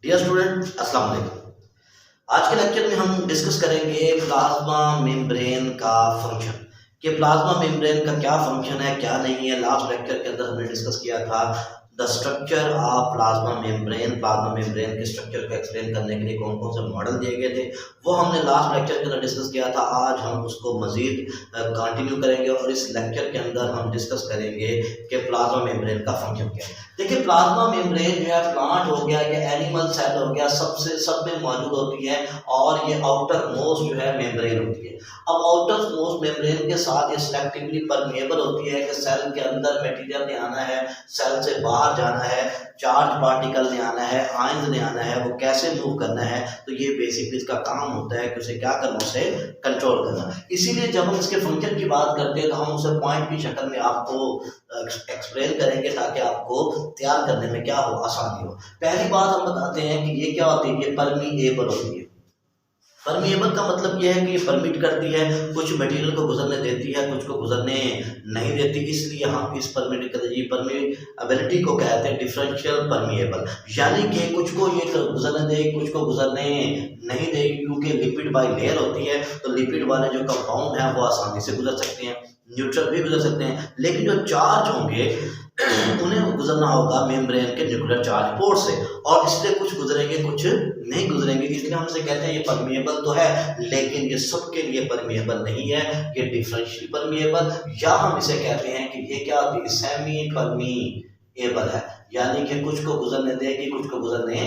Dear student, अस्सलाम वालेकुम। आज के लेक्चर में हम डिस्कस करेंगे प्लाज्मा मेम्ब्रेन का फंक्शन। कि प्लाज्मा मेम्ब्रेन का क्या फंक्शन है, क्या नहीं है। लास्ट लेक्चर के अंदर हमने डिस्कस किया था the structure of plasma membrane. Plasma membrane के स्ट्रक्चर को एक्सप्लेन करने के लिए कौन कौन से मॉडल दिए गए थे वो हमने लास्ट लेक्चर के अंदर डिस्कस किया था। आज हम उसको मजीद कंटिन्यू करेंगे और इस लेक्चर के अंदर हम डिस्कस करेंगे कि प्लाज्मा मेम्ब्रेन का फंक्शन क्या है। देखिए, प्लाज्मा मेम्ब्रेन जो है प्लांट हो गया या एनिमल सेल हो गया, सब में मौजूद होती है और ये आउटर मोस्ट जो है मेम्ब्रेन होती है। अब आउटर मोस्ट मेम्ब्रेन के साथ ये सिलेक्टिवली परमेएबल होती है कि सेल के अंदर मटेरियल ने आना है, सेल से बाहर जाना है, चार्ज पार्टिकल ने आना है, आयंस ने आना है, वो कैसे मूव करना है। तो ये बेसिकली इसका काम होता है कि उसे क्या करना, उसे कंट्रोल करना। इसीलिए जब हम इसके फंक्शन की बात करते हैं तो हम उसे पॉइंट की शक्ल में आपको एक्सप्लेन करेंगे ताकि आपको तैयार करने में क्या हो, आसानी हो। पहली बात हम बताते हैं कि ये क्या होती है, ये परमीएबल होती है। परमीएबल का मतलब यह है कि ये परमिट करती है, कुछ मटेरियल को गुजरने देती है, कुछ को गुजरने नहीं देती। इसलिए हम इस परमिएबिलिटी को कहते हैं डिफरेंशियल परमीएबल। यानी कि कुछ को ये गुजरने देगी, कुछ को गुजरने नहीं देगी, क्योंकि लिपिड बाई लेयर होती है। तो लिपिड वाले जो कंपाउंड हैं वो आसानी से गुजर सकते हैं, न्यूट्रल भी गुजर सकते हैं। लेकिन जो चार्ज होंगे उन्हें गुजरना होगा मेम्ब्रेन के न्यूक्लियर चार्ज पोर्ट से, और इसलिए कुछ गुजरेंगे कुछ नहीं गुजरेंगे। इसलिए हम इसे कहते हैं ये परमीएबल तो है, लेकिन ये सबके लिए परमीएबल नहीं है, ये डिफरेंशियल परमीएबल, या हम इसे कहते हैं कि ये क्या होती है, सेमी परमीएबल है। यानी कि कुछ को गुजरने देगी, कुछ को गुजरने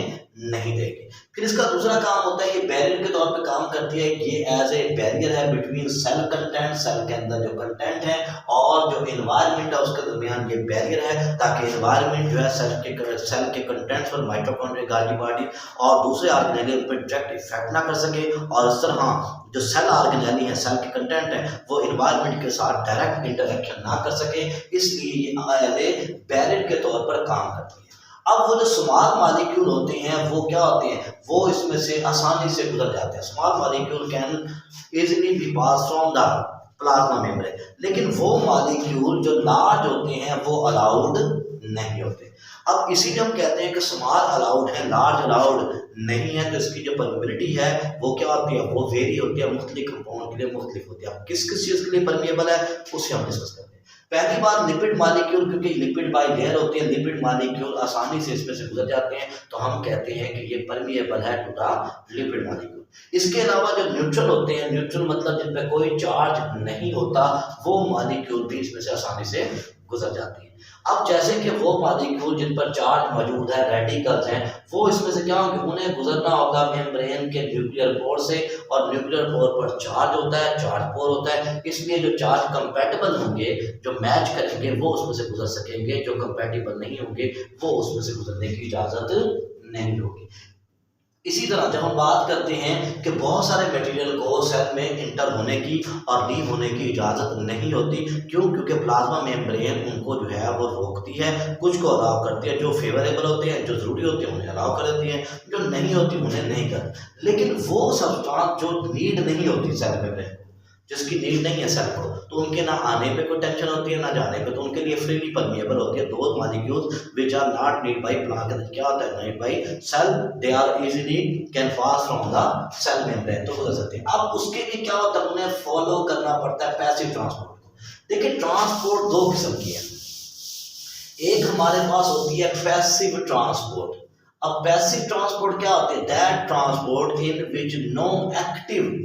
नहीं देगी। फिर इसका दूसरा काम होता है, ये बैरियर के तौर पे काम करती है। ये एज ए बैरियर है बिटवीन सेल कंटेंट, सेल के अंदर जो कंटेंट है और जो एनवायरनमेंट है उसके दरमियान ये बैरियर है, ताकि एनवायरनमेंट जो है सेल के कंटेंट्स पर, माइटोकॉन्ड्रिया, गाल्गी बॉडी और दूसरे ऑर्गेनेल पर डायरेक्ट इफेक्ट ना कर सके। और इस तरह जो सेल ऑर्गेनेली है, सेल के कंटेंट है, वो एनवायरनमेंट के साथ डायरेक्ट इंटरेक्शन ना कर सके, इसलिए ये एज ए बैरियर के तौर पर काम करती है। अब वो जो स्मॉल मॉलिक्यूल होते हैं वो क्या होते हैं, वो इसमें से आसानी से गुजर जाते हैं। Small molecule can easily B pass from the plasma membrane, लेकिन वो मॉलिक्यूल जो लार्ज होते हैं वो अलाउड नहीं होते। अब इसीलिए हम कहते हैं कि स्मॉल अलाउड है, लार्ज अलाउड नहीं है। तो इसकी जो परमिबिलिटी है वो क्या होती है, वो वेरी होती है, मुख्तलिफ कंपाउंड के लिए मुख्तलिफ होती है। अब किस किस चीज़ के लिए परमिएबल है उसे हम डिस्कस करते हैं। पहली बात, लिपिड मॉलिक्यूल, क्योंकि लिपिड बाई लेयर होती है, लिपिड मॉलिक्यूल आसानी से इसमें से गुजर जाते हैं, तो हम कहते हैं कि ये परमिएबल है टू द लिपिड मॉलिक्यूल। इसके अलावा जो न्यूट्रल होते हैं, न्यूट्रल मतलब जिन पे कोई चार्ज नहीं होता, वो मॉलिक्यूल भी इसमें से आसानी से गुजर जाती है। अब जैसे कि वो मॉलिक्यूल जिन पर चार्ज मौजूद है, रेडिकल्स हैं, वो इसमें से क्या होंगे, उन्हें गुजरना होगा मेम्ब्रेन के न्यूक्लियर पोर से, और न्यूक्लियर पोर पर चार्ज होता है, चार्ज पोर होता है। इसलिए जो चार्ज कंपैटिबल होंगे, जो मैच करेंगे, वो उसमें से गुजर सकेंगे, जो कंपैटिबल नहीं होंगे वो उसमें से गुजरने की इजाजत नहीं होगी। इसी तरह जब हम बात करते हैं कि बहुत सारे मटेरियल को सेल में इंटर होने की और लीव होने की इजाज़त नहीं होती, क्यों? क्योंकि प्लाज्मा मेम्ब्रेन उनको जो है वो रोकती है, कुछ को अलाउ करती है। जो फेवरेबल होते हैं, जो ज़रूरी होते हैं, उन्हें अलाउ कर देती है, जो नहीं होती उन्हें नहीं करती। लेकिन वो सब्सटेंस जो नीड नहीं होती सेल मेम्ब्रेन, जिसकी नीड नहीं है सेल को, तो उनके ना आने पे कोई टेंशन होती है ना जाने पे, तो उनके लिए फ्रीली परमिएबल होती है। Those molecules which are not need by plant, क्या होता है, need by cell, they are easily can pass from the cell membrane, तो गुजर सकते हैं। अब उसके लिए क्या होता है, उन्हें फॉलो करना पड़ता है पैसिव ट्रांसपोर्ट को। देखिए, ट्रांसपोर्ट दो किस्म की है। एक हमारे पास होती है पैसिव ट्रांसपोर्ट। अब पैसिव ट्रांसपोर्ट क्या होती है, that transport in which no active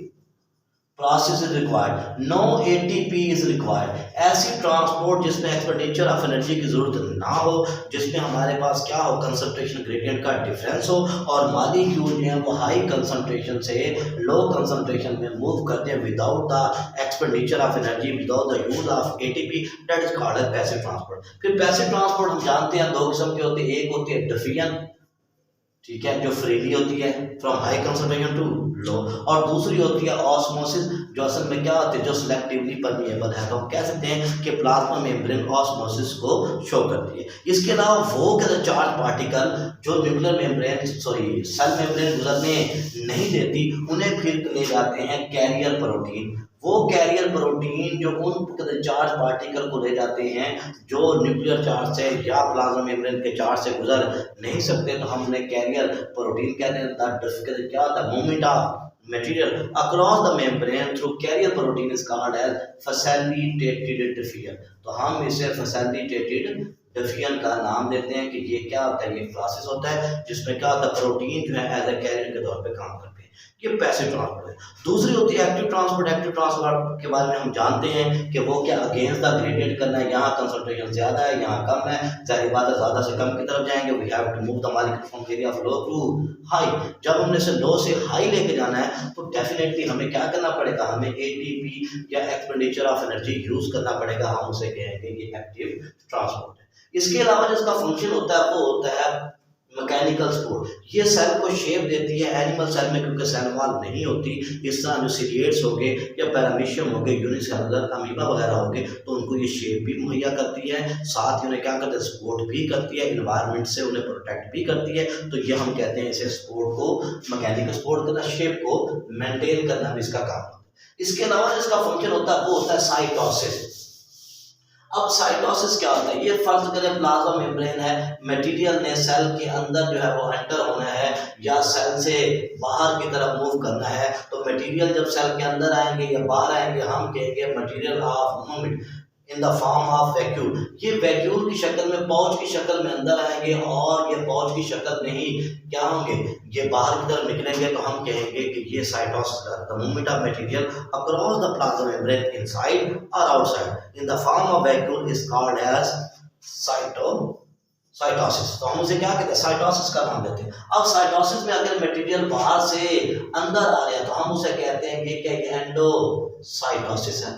process is required, no ATP is required. ऐसी ट्रांसपोर्ट जिसमें एक्सपेंडिचर ऑफ एनर्जी की जरूरत ना हो, जिसमें हमारे पास क्या हो, कंसंट्रेशन ग्रेडियंट का डिफरेंस हो, और मॉलिक्यूल जो है वो हाई कंसंट्रेशन से लो कंसंट्रेशन में मूव करते हैं without the expenditure of energy, without the use of ATP, that is called as passive transport. फिर पैसिव ट्रांसपोर्ट हम जानते हैं दो किस्म के होते हैं। एक होती है डिफिजन, ठीक है, जो फ्रीली होती है from high concentration to low, और दूसरी होती है ऑस्मोसिस, जो असल में क्या होती है, जो सिलेक्टिवली परमिएबल है। तो हम कह सकते हैं कि प्लाज्मा मेम्ब्रेन ऑस्मोसिस को शो करती है। इसके अलावा वो चार्ज पार्टिकल जो न्यूक्लियर मेम्ब्रेन सेल मेम्ब्रेन गुजरने नहीं देती, उन्हें फिर ले जाते हैं कैरियर प्रोटीन वो कैरियर प्रोटीन जो उन चार्ज पार्टिकल को ले जाते हैं जो न्यूक्लियर चार्ज से या प्लाज्मा मेम्ब्रेन के चार्ज से गुजर नहीं सकते, तो हम उन्हें कैरियर प्रोटीन कहते हैं। क्या होता है? Movement of material across the membrane through carrier protein is called as facilitated diffusion। तो हम इसे facilitated diffusion का नाम देते हैं कि ये क्या होता है? ये प्रोसेस होता है जिसमें क्या होता है, प्रोटीन जो है एज ए कैरियर के तौर पे काम करते हैं। ये पैसिव ट्रांसपोर्ट है। दूसरी होती है एक्टिव ट्रांसपोर्ट। एक्टिव ट्रांसपोर्ट के बारे में हम जानते हैं कि वो क्या अगेंस्ट द ग्रेडियंट करना है, यहाँ कंसंट्रेशन ज्यादा है, यहाँ कम है, जाहिर बात है ज्यादा से कम की तरफ जाएंगे। We have to move the molecule from area of low to high. जब हमने इसे लो से हाई लेके जाना है तो डेफिनेटली हमें क्या करना पड़ेगा, हमें एटीपी या एक्सपेंडिचर ऑफ एनर्जी यूज करना पड़ेगा। हम उसे कहेंगे ये एक्टिव ट्रांसपोर्ट है। इसके अलावा जिसका फंक्शन होता है वो होता है मैकेनिकल सपोर्ट। ये सेल को शेप देती है। एनिमल सेल में क्योंकि सेल वॉल नहीं होती, इस तरह जो सीरिएट्स हो गए या पैरामीशियम हो गए, यूनिसेलुलर अमीबा वगैरह हो गए, तो उनको ये शेप भी मुहैया करती है, साथ ही उन्हें क्या करते हैं, सपोर्ट भी करती है, इन्वायरमेंट से उन्हें प्रोटेक्ट भी करती है। तो ये हम कहते हैं इसे सपोर्ट को, मैकेनिकल सपोर्ट करना, शेप को मेंटेन करना भी इसका काम होता है। इसके अलावा जिसका फंक्शन होता है वो होता है साइटोसिस। अब साइटोसिस क्या होता है? ये फर्ज करें प्लाज्मा मेम्ब्रेन है, मटेरियल ने सेल के अंदर जो है वो एंटर होना है या सेल से बाहर की तरफ मूव करना है। तो मटेरियल जब सेल के अंदर आएंगे या बाहर आएंगे, हम कहेंगे material of movement in the form of vacuole. ये वैक्यूल की शक्ल में, पाउच की शक्ल में अंदर आएंगे और ये पाउच की शक्ल में ही क्या होंगे, ये बाहर की तरफ निकलेंगे। तो हम कहेंगे कि ये साइटोसिस है, the movement of material across the plasma membrane inside और outside in the form of vacuole is called as cytosis. तो हम उसे क्या कहते हैं, साइटोसिस का नाम देते हैं। अब साइटोसिस में अगर मटेरियल बाहर से अंदर आ रहे हैं तो हम उसे कहते हैं कि क्या एंडोसाइटोसिस है।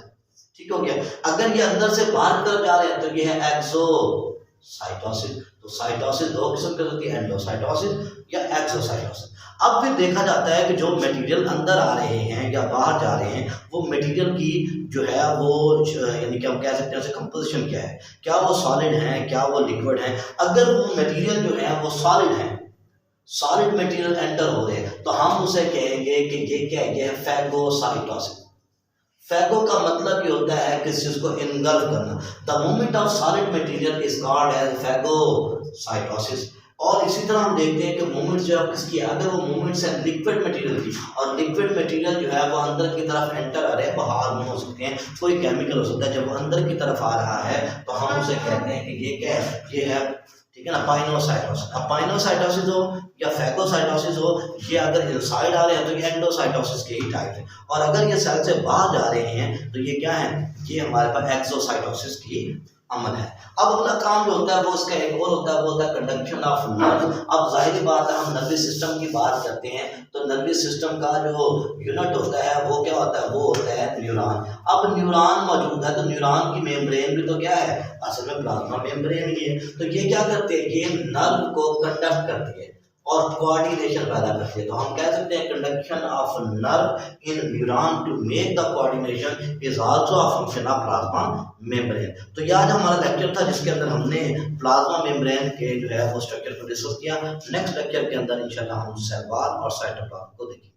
ठीक हो गया। अगर ये अंदर से बाहर की तरफ जा रहे हैं तो ये है एक्सोसाइटोसिस। तो साइटोसिस दो किस्म की होती है, एंडोसाइटोसिस या एक्सोसाइटोसिस। अब फिर देखा जाता है कि जो मटेरियल अंदर आ रहे हैं या बाहर जा रहे हैं, वो मटेरियल की जो है वो यानी कि हम कह सकते हैं उसे कंपोजिशन क्या है, क्या वो सॉलिड है, क्या वो लिक्विड है। अगर वो मटेरियल जो है वो सॉलिड है, सॉलिड मटेरियल एंटर हो रहे हैं, तो हम उसे कहेंगे कि ये क्या है, ये है फैगोसाइटोसिस। फैगो का मतलब ये होता है किसी चीज को इनगल्फ करना। The movement of solid material is called as phagocytosis. और इसी तरह हम देखते हैं कि मूवमेंट जो है किसकी है, अगर वो मूवमेंट्स है लिक्विड मटेरियल की, और लिक्विड मटेरियल जो है वो अंदर की तरफ एंटर आ रहे हैं, वो हार्मोन हो सकते हैं, कोई केमिकल हो सकता है, जब वो अंदर की तरफ आ रहा है तो हम उसे कहते हैं कि ये क्या है, ये है, ठीक है ना, पाइनोसाइटोसिस। अब पाइनोसाइटोसिस हो या फैगोसाइटोसिस हो, ये अगर इनसाइड आ रहे हैं तो ये एंडोसाइटोसिस के ही टाइप है, और अगर ये सेल से बाहर जा रहे हैं तो ये क्या है, ये हमारे पास एक्सोसाइटोसिस की अमल है। अब अगला काम जो होता है वो इसका एक और होता है, वो होता है कंडक्शन ऑफ नर्व। अब जाहिर बात है हम नर्वस सिस्टम की बात करते हैं तो नर्वस सिस्टम का जो यूनिट होता है वो क्या होता है, वो होता है न्यूरॉन। अब न्यूरॉन मौजूद है तो न्यूरॉन की मेम्ब्रेन भी तो क्या है, असल में प्लाज्मा मेम्ब्रेन ही है। तो ये क्या करते हैं, ये नर्व को कंडक्ट करती है और कोऑर्डिनेशन पैदा करती है। तो हम कह सकते हैं conduction of nerve in neuron to make the coordination is also a function of plasma membrane. तो ये आज हमारा लेक्चर था जिसके अंदर हमने प्लाज्मा मेम्ब्रेन के जो है वो स्ट्रक्चर को डिस्कस किया। नेक्स्ट लेक्चर के अंदर इंशाल्लाह हम सेल वॉल और साइटोप्लाज्म को देखेंगे।